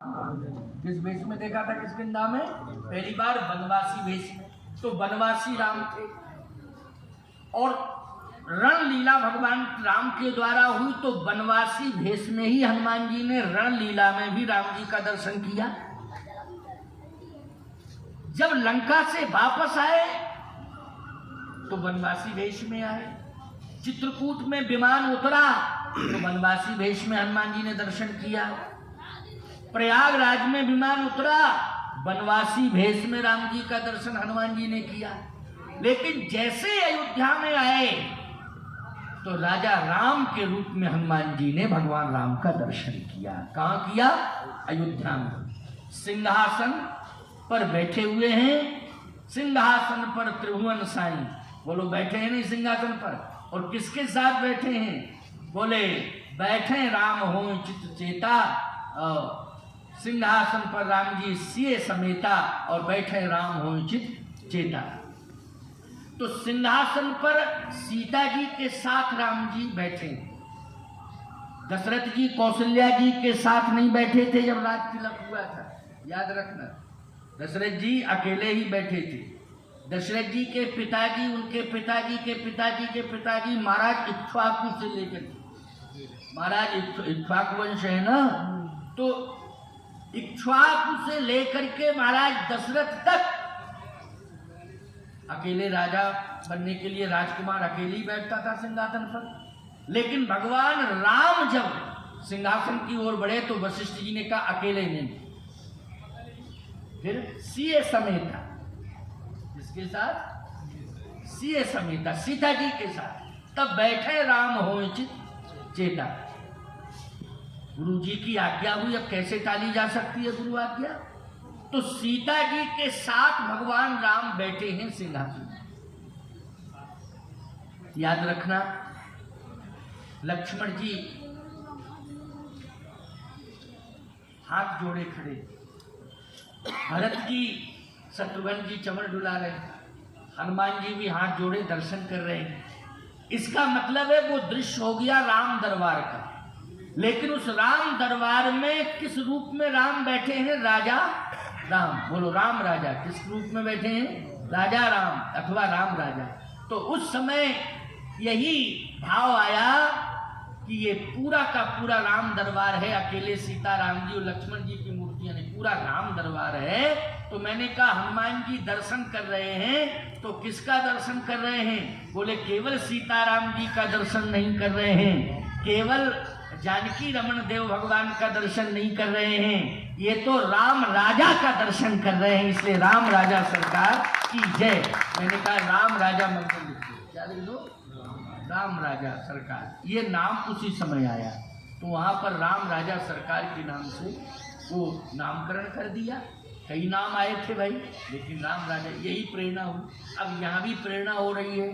किस वेश में देखा था? किस वृंदा में? पहली बार वनवासी वेश में। तो वनवासी राम थे और रण लीला भगवान राम के द्वारा हुई, तो वनवासी भेष में ही हनुमान जी ने रण लीला में भी राम जी का दर्शन किया। जब लंका से वापस आए तो वनवासी वेश में आए। चित्रकूट में विमान उतरा तो वनवासी वेश में हनुमान जी ने दर्शन किया। प्रयागराज में विमान उतरा, वनवासी भेष में राम जी का दर्शन हनुमान जी ने किया। लेकिन जैसे अयोध्या में आए तो राजा राम के रूप में हनुमान जी ने भगवान राम का दर्शन किया। कहाँ किया? अयोध्या में। सिंहासन पर बैठे हुए हैं, सिंहासन पर त्रिभुवन साईं। बोलो, बैठे हैं नहीं सिंहासन पर? और किसके साथ बैठे हैं? बोले, बैठे राम हो चित चेता, सिंहासन पर राम जी सिए समेता, और बैठे राम हो चित चेता। तो सिंहासन पर सीता जी के साथ राम जी बैठे। दशरथ जी कौशल्या जी के साथ नहीं बैठे थे जब राज तिलक हुआ था, याद रखना। दशरथ जी अकेले ही बैठे थे। दशरथ जी के पिताजी, उनके पिताजी के पिताजी के पिताजी महाराज इक्ष्वाकु से लेकर, महाराज इक्ष्वाकु वंश है ना, तो इक्ष्वाकु से लेकर के महाराज दशरथ तक अकेले राजा बनने के लिए राजकुमार अकेले ही बैठता था सिंहासन पर। लेकिन भगवान राम जब सिंहासन की ओर बढ़े तो वशिष्ठ जी ने कहा अकेले नहीं, फिर सीए समेता। किसके साथ? सीए समेता, सीता जी के साथ। तब बैठे राम हो चित चेता। गुरु जी की आज्ञा हुई, अब कैसे टाली जा सकती है गुरु आज्ञा? तो सीता जी के साथ भगवान राम बैठे हैं सिंहासन। याद रखना, लक्ष्मण जी हाथ जोड़े खड़े, भरत जी शत्रुघ्न जी चमर डुला रहे, हनुमान जी भी हाथ जोड़े दर्शन कर रहे हैं। इसका मतलब है वो दृश्य हो गया राम दरबार का। लेकिन उस राम दरबार में किस रूप में राम बैठे हैं? राजा राम। बोलो, राम राजा। किस रूप में बैठे हैं? राजा राम अथवा राम राजा। तो उस समय यही भाव आया कि ये पूरा का पूरा राम दरबार है, अकेले सीता राम जी और लक्ष्मण जी की मूर्तियां नहीं, पूरा राम दरबार है। तो मैंने कहा हनुमान जी दर्शन कर रहे हैं, तो किसका दर्शन कर रहे हैं? बोले, केवल सीताराम जी का दर्शन नहीं कर रहे हैं, केवल जानकी रमण देव भगवान का दर्शन नहीं कर रहे हैं, ये तो राम राजा का दर्शन कर रहे हैं। इसलिए राम राजा सरकार की जय। मैंने कहा राम राजा मंत्र लिखो। क्या लिख दो? राम राजा सरकार। ये नाम उसी समय आया, तो वहां पर राम राजा सरकार के नाम से वो नामकरण कर दिया। कई नाम आए थे भाई, लेकिन राम राजा यही प्रेरणा हुई। अब यहाँ भी प्रेरणा हो रही है।